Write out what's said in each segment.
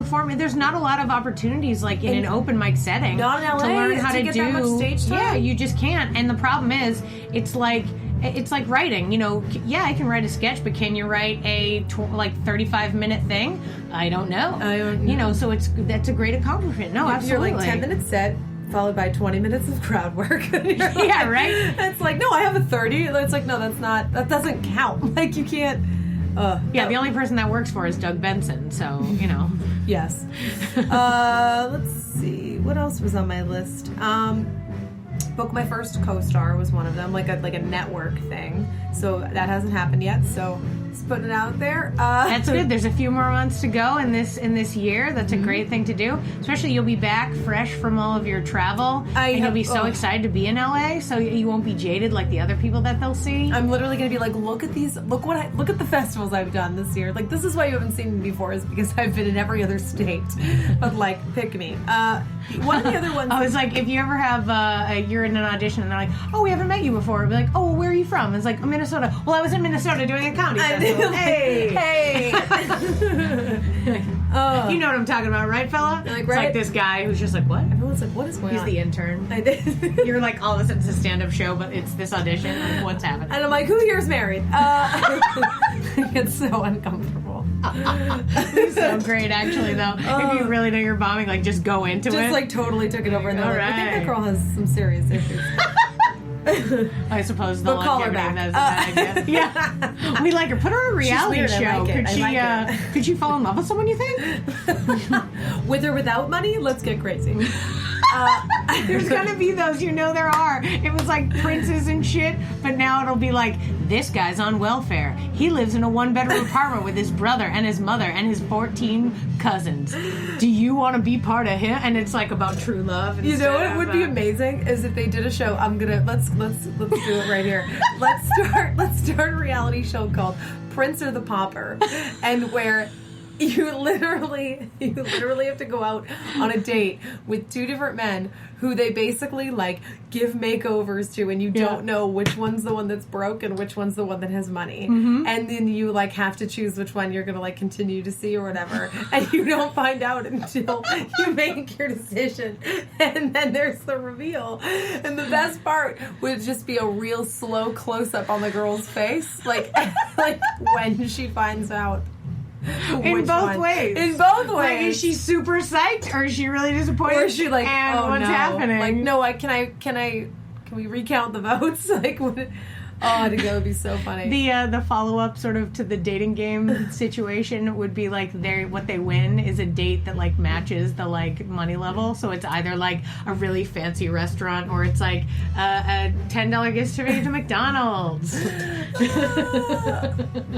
perform. There's not a lot of opportunities like in an open mic setting not in LA, to learn how to get do that much stage time. Yeah, you just can't. And the problem is, it's like writing. You know, yeah, I can write a sketch, but can you write a 35-minute thing? I don't know. You know, so that's a great accomplishment. No, absolutely. You're like 10-minute set, followed by 20 minutes of crowd work. Yeah, right? It's like, no, I have a 30. It's like, no, that doesn't count. Like, you can't. The only person that works for is Doug Benson, so, you know. Yes. Let's see. What else was on my list? Book my first co-star was one of them, like a network thing. So that hasn't happened yet, so just putting it out there. That's good. There's a few more months to go in this year. That's a great thing to do. Especially you'll be back fresh from all of your travel, and you'll be so excited to be in LA, so you won't be jaded like the other people that they'll see. I'm literally going to be like, look at these, look at the festivals I've done this year. Like, this is why you haven't seen me before, is because I've been in every other state. But like, pick me. One of the other ones. I was like, if you ever have you're in an audition and they're like, oh, we haven't met you before. I'll be like, oh, well, where are you from? It's like, Minnesota. Well, I was in Minnesota doing a comedy festival. Hey. You know what I'm talking about, right, fella? Like, it's right? like this guy who's just like, what? Everyone's like, what is going on? He's the intern. I did. You're like, all of a sudden it's a stand-up show, but it's this audition. Like, what's happening? And I'm like, who here's married? It's so uncomfortable. It's so great, actually, though. If you really know you're bombing, like, just go into it. Just, like, totally took it over. And All like, right. I think that girl has some serious issues. I suppose the But call her longevity back. of that is yeah. We like her. Put her on a reality She's weird. show. I like it. Could she? I like it. Could she fall in love with someone? You think? With or without money, let's get crazy. There's gonna be those. You know there are. It was like princes and shit, but now it'll be like, this guy's on welfare. He lives in a 1-bedroom apartment with his brother and his mother and his 14 cousins. Do you want to be part of him? And it's like about true love. You know what would be amazing is if they did a show. Let's do it right here. Let's start a reality show called Prince or the Pauper, and where you literally have to go out on a date with two different men who they basically like give makeovers to, and you don't know which one's the one that's broke and which one's the one that has money. And then you like have to choose which one you're gonna like continue to see or whatever, and you don't find out until you make your decision, and then there's the reveal. And the best part would just be a real slow close up on the girl's face, like when she finds out. In both ways. Like, is she super psyched, or is she really disappointed? Or is she like, and oh what's no. happening? Like, no, can we recount the votes? Like, what? I think that would be so funny. The follow up sort of to the dating game situation would be like what they win is a date that like matches the like money level. So it's either like a really fancy restaurant or it's like a $10 gift certificate to McDonald's.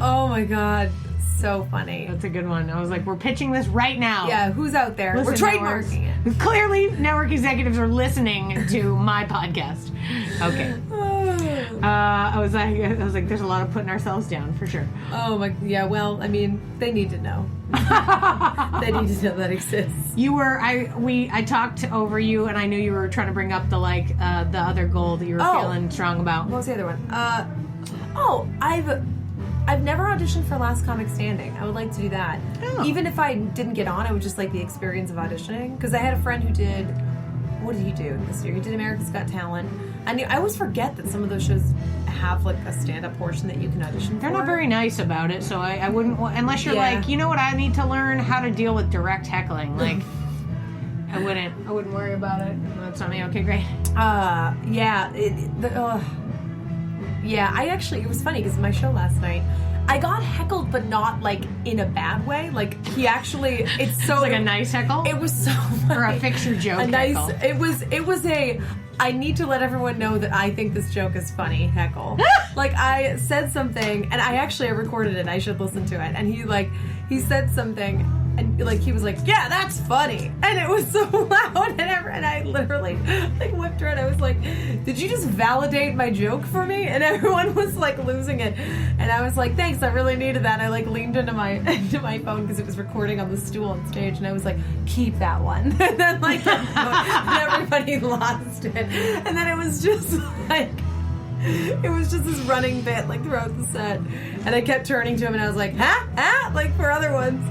Oh my god. So funny. That's a good one. I was like, we're pitching this right now. Yeah, who's out there? Listen, we're trademarking it. Clearly, network executives are listening to my podcast. Okay. I was like, there's a lot of putting ourselves down for sure. Oh my, yeah. Well, I mean, they need to know. They need to know that exists. I talked over you, and I knew you were trying to bring up the other goal that you were feeling strong about. What was the other one? I've never auditioned for Last Comic Standing. I would like to do that. Oh. Even if I didn't get on, I would just like the experience of auditioning. Because I had a friend who did... What did he do this year? He did America's Got Talent. And I always forget that some of those shows have like a stand-up portion that you can audition for. They're not very nice about it, so I wouldn't... Unless you're like, you know what, I need to learn how to deal with direct heckling. Like, I wouldn't worry about it. That's not me. Okay, great. Yeah, it was funny because my show last night, I got heckled, but not like in a bad way. Like he actually, it's so It's like a nice heckle. It was so funny. Or a fix your joke. Heckle. It was a. I need to let everyone know that I think this joke is funny heckle. Like I said something, and I recorded it. I should listen to it. And he said something. And like he was like, yeah, that's funny, and it was so loud, and I literally like whipped her, and I was like, did you just validate my joke for me? And everyone was like losing it, and I was like, thanks, I really needed that. I like leaned into my phone because it was recording on the stool on stage, and I was like, keep that one. And then like and everybody lost it, and then it was just like. It was just this running bit like throughout the set, and I kept turning to him, and I was like, like for other ones.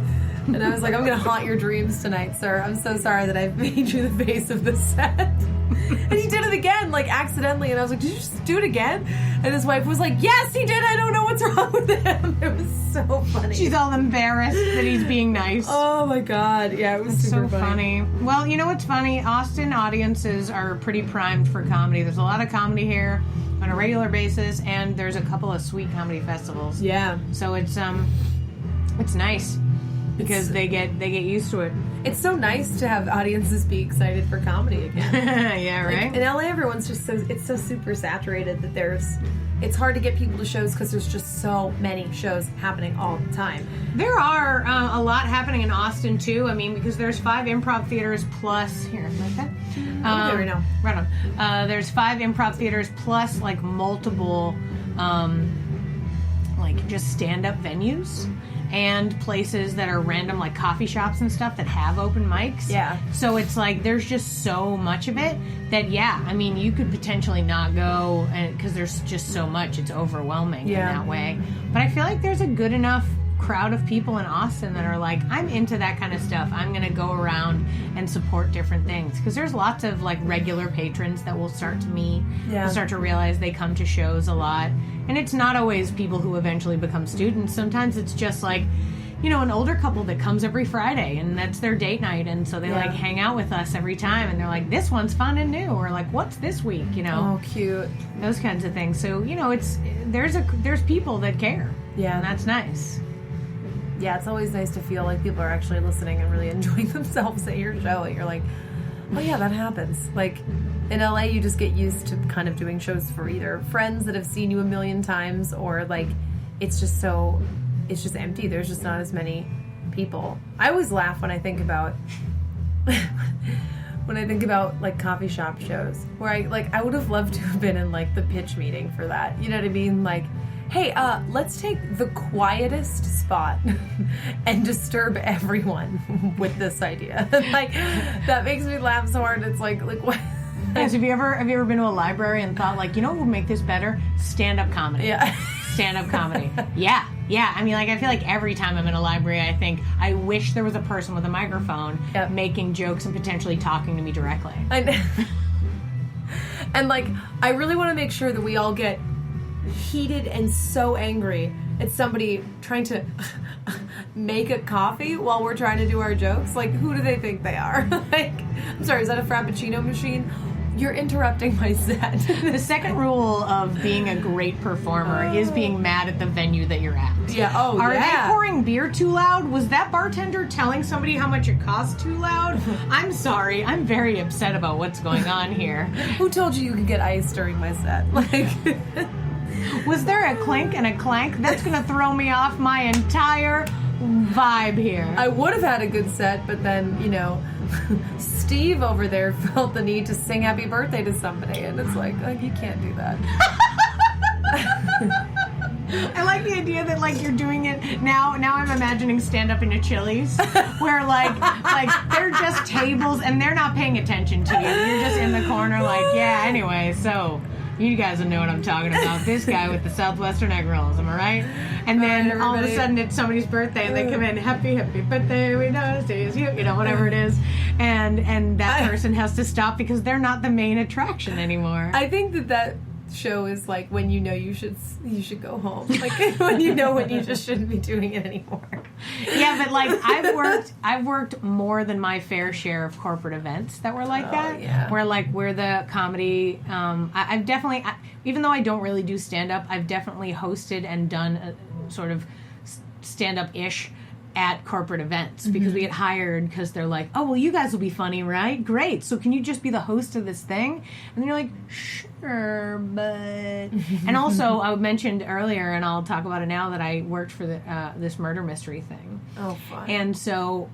And I was like, I'm going to haunt your dreams tonight, sir. I'm so sorry that I've made you the face of the set. And he did it again, like, accidentally. And I was like, did you just do it again? And his wife was like, yes, he did. I don't know what's wrong with him. It was so funny. She's all embarrassed that he's being nice. Oh, my God. Yeah, it was super so funny. Well, you know what's funny? Austin audiences are pretty primed for comedy. There's a lot of comedy here on a regular basis, and there's a couple of sweet comedy festivals. Yeah. So it's nice because they get used to it. It's so nice to have audiences be excited for comedy again. Yeah, right? Like, in LA, everyone's just so super saturated that it's hard to get people to shows because there's just so many shows happening all the time. There are a lot happening in Austin, too. I mean, because there's 5 improv theaters plus... Here, like that? Okay, right now. Right on. There's 5 improv theaters plus, like, multiple, like, just stand-up venues. And places that are random, like coffee shops and stuff that have open mics. Yeah. So it's like there's just so much of it that, yeah, I mean, you could potentially not go because there's just so much. It's overwhelming in that way. But I feel like there's a good enough crowd of people in Austin that are like, I'm into that kind of stuff. I'm going to go around and support different things. Because there's lots of like regular patrons that will start to meet. Yeah. Will start to realize they come to shows a lot. And it's not always people who eventually become students. Sometimes it's just like, you know, an older couple that comes every Friday and that's their date night. And so they like hang out with us every time. And they're like, this one's fun and new. Or like, what's this week? You know? Oh, cute. Those kinds of things. So, you know, there's people that care. Yeah. And that's nice. Yeah, it's always nice to feel like people are actually listening and really enjoying themselves at your show. And you're like, oh yeah, that happens. Like, in LA, you just get used to kind of doing shows for either friends that have seen you a million times or, like, it's just empty. There's just not as many people. I always laugh when I think about, like, coffee shop shows where I would have loved to have been in, like, the pitch meeting for that. You know what I mean? Like, hey, let's take the quietest spot and disturb everyone with this idea. Like, that makes me laugh so hard. It's like what? Yes, have you ever been to a library and thought, like, you know what would make this better? Stand-up comedy. Yeah. Stand-up comedy. Yeah. I mean, like, I feel like every time I'm in a library, I think, I wish there was a person with a microphone making jokes and potentially talking to me directly. I know. And, like, I really want to make sure that we all get heated and so angry at somebody trying to make a coffee while we're trying to do our jokes. Like, who do they think they are? Like, I'm sorry, is that a Frappuccino machine? You're interrupting my set. The second rule of being a great performer is being mad at the venue that you're at. Yeah, Are they pouring beer too loud? Was that bartender telling somebody how much it costs too loud? I'm sorry. I'm very upset about what's going on here. Who told you could get ice during my set? Like... Was there a clink and a clank? That's going to throw me off my entire vibe here. I would have had a good set, but then, you know, Steve over there felt the need to sing happy birthday to somebody, and it's like, you can't do that. I like the idea that, like, you're doing it now. Now I'm imagining stand-up in a Chili's where, like they're just tables and they're not paying attention to you. You're just in the corner like, yeah, anyway, so... You guys will know what I'm talking about. This guy with the Southwestern egg rolls, am I right? And then all of a sudden it's somebody's birthday and they come in, happy birthday, we know it's you, you know, whatever it is. And that person has to stop because they're not the main attraction anymore. I think that show is like when you know you should go home. Like when you know when you just shouldn't be doing it anymore. Yeah, but like I've worked more than my fair share of corporate events that were like that. Yeah. Where the comedy I've definitely even though I don't really do stand up, I've definitely hosted and done a sort of stand up ish at corporate events because we get hired because they're like, oh, well, you guys will be funny, right? Great. So can you just be the host of this thing? And you're like, sure, but... And also, I mentioned earlier, and I'll talk about it now, that I worked for this murder mystery thing. Oh, fun. And so...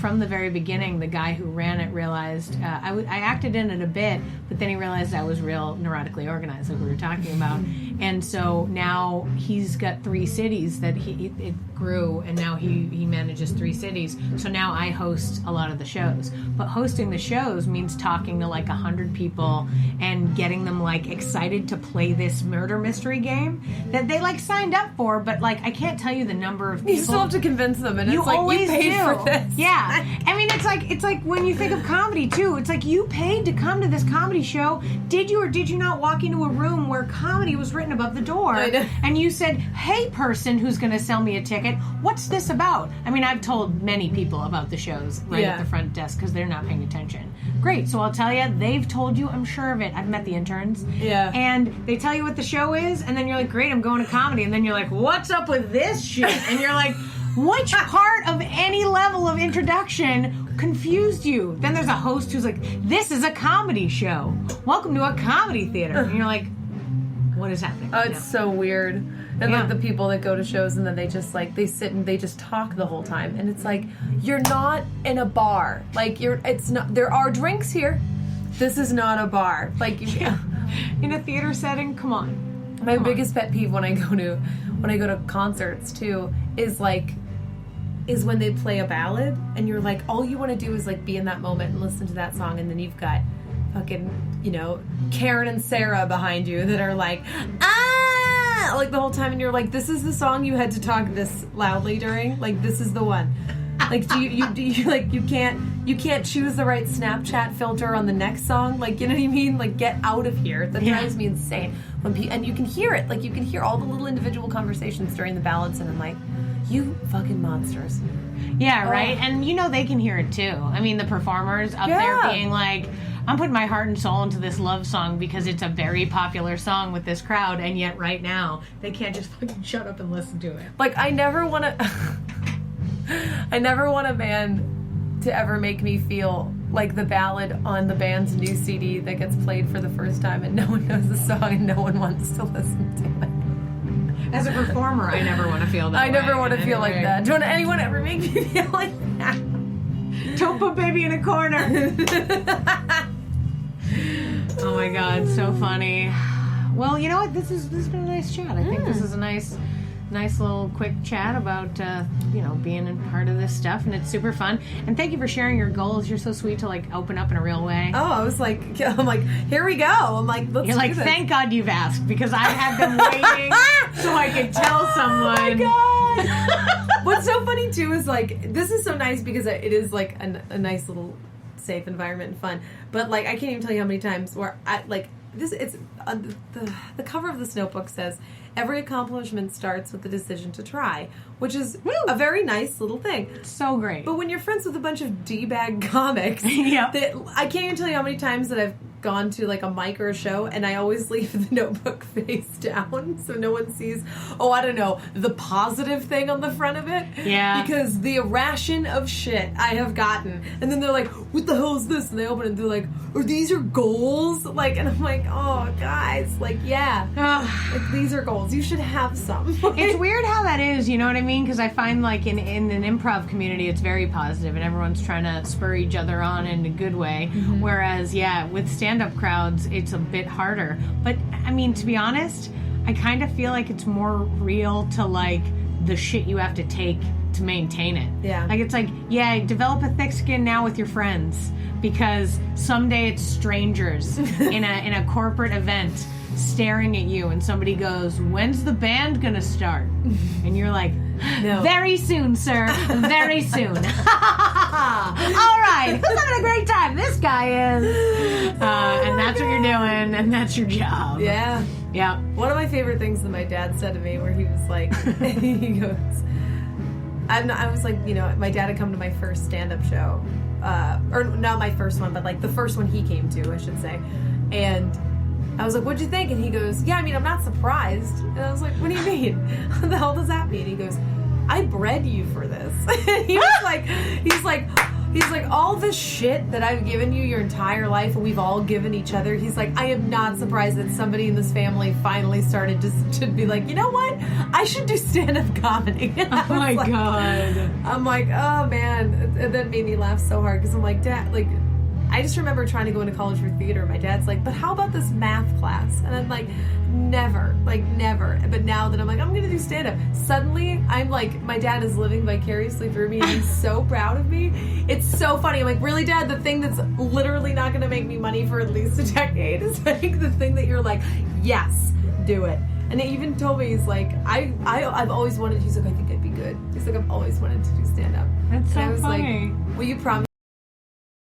from the very beginning, the guy who ran it realized I acted in it a bit, but then he realized I was real neurotically organized, like we were talking about. And so now he's got 3 cities that it grew, and now he manages 3 cities. So now I host a lot of the shows. But hosting the shows means talking to like 100 people and getting them like excited to play this murder mystery game that they like signed up for, but like I can't tell you the number of people. You still have to convince them, and You it's like, always you paid do. for this. Yeah. I mean, it's like when you think of comedy too. It's like you paid to come to this comedy show. Did you or did you not walk into a room where comedy was written above the door I know. and you said, "Hey, person who's going to sell me a ticket, what's this about?" I mean, I've told many people about the shows right at the front desk because they're not paying attention. Great. So I'll tell you, they've told you, I'm sure of it. I've met the interns. Yeah. And they tell you what the show is, and then you're like, great, I'm going to comedy. And then you're like, what's up with this shit? And you're like, which part of any level of introduction confused you? Then there's a host who's like, this is a comedy show. Welcome to a comedy theater. And you're like, what is happening? Oh, it's so weird. And like the people that go to shows and then they just like they sit and they just talk the whole time, and it's like, you're not in a bar. Like it's not. There are drinks here. This is not a bar. Like in a theater setting, come on. My biggest pet peeve when I go to concerts too is when they play a ballad and you're like, all you want to do is like be in that moment and listen to that song, and then you've got fucking, you know, Karen and Sarah behind you that are like, like the whole time, and you're like, this is the song you had to talk this loudly during? Like, this is the one. Like, do you like, you can't choose the right Snapchat filter on the next song? Like, you know what I mean? Like, get out of here. That drives me insane. And you can hear it. Like, you can hear all the little individual conversations during the ballads, and I'm like, you fucking monsters. Yeah, right? And you know they can hear it too. I mean, the performers up there being like, I'm putting my heart and soul into this love song because it's a very popular song with this crowd, and yet right now they can't just fucking shut up and listen to it. Like, I never want a band to ever make me feel like the ballad on the band's new CD that gets played for the first time and no one knows the song and no one wants to listen to it. As a performer, I never want to feel that I never want to feel like that. Don't anyone ever make me feel like that? Don't put baby in a corner. Oh my god, so funny. Well, you know what? This has been a nice chat. I think this is a nice little quick chat about being a part of this stuff, and it's super fun. And thank you for sharing your goals. You're so sweet to like open up in a real way. Oh, I'm like, here we go. I'm like, let's You're do like, this. thank God you've asked, because I have been waiting so I could tell someone. Oh my god. What's so funny too is like, this is so nice because it is like a nice little safe environment and fun. But like, I can't even tell you how many times where I like this. It's the cover of this notebook says, every accomplishment starts with the decision to try, which is a very nice little thing. So great. But when you're friends with a bunch of D-bag comics, that I can't even tell you how many times that I've gone to like a mic or a show and I always leave the notebook face down so no one sees, the positive thing on the front of it. Yeah. Because the ration of shit I have gotten. And then they're like, what the hell is this? And they open it and they're like, are these your goals? Like, and I'm like, oh, guys, like, yeah. Like, these are goals. You should have some. It's weird how that is, you know what I mean? Because I find like in an improv community, it's very positive and everyone's trying to spur each other on in a good way. Mm-hmm. Whereas, with stand-up crowds, it's a bit harder. But, I mean, to be honest, I kind of feel like it's more real to like the shit you have to take to maintain it. Yeah. Like, it's like, develop a thick skin now with your friends, because someday it's strangers in a corporate event staring at you and somebody goes, when's the band gonna start? And you're like, no. Very soon, sir. Very soon. All right. Who's having a great time? This guy is. And that's what you're doing, and that's your job. Yeah. Yeah. One of my favorite things that my dad said to me, where he was like, he goes, I was like, my dad had come to my first stand-up show. Or not my first one, but like the first one he came to, I should say. And I was like, what'd you think? And he goes, I'm not surprised. And I was like, what do you mean? What the hell does that mean? He goes, I bred you for this. And he was like, he's like, all this shit that I've given you your entire life and we've all given each other. He's like, I am not surprised that somebody in this family finally started to be like, you know what? I should do stand-up comedy. Oh my God. I'm like, oh man. And that made me laugh so hard because I'm like, Dad, like, I just remember trying to go into college for theater. My dad's like, but how about this math class? And I'm like, never. But now that I'm like, I'm going to do stand-up, suddenly I'm like, my dad is living vicariously through me, and he's so proud of me. It's so funny. I'm like, really, Dad? The thing that's literally not going to make me money for at least a decade is like the thing that you're like, yes, do it. And he even told me, he's like, I've always wanted, he's like, I think I'd be good. He's like, I've always wanted to do stand-up. That's so and I was funny. like, will you promise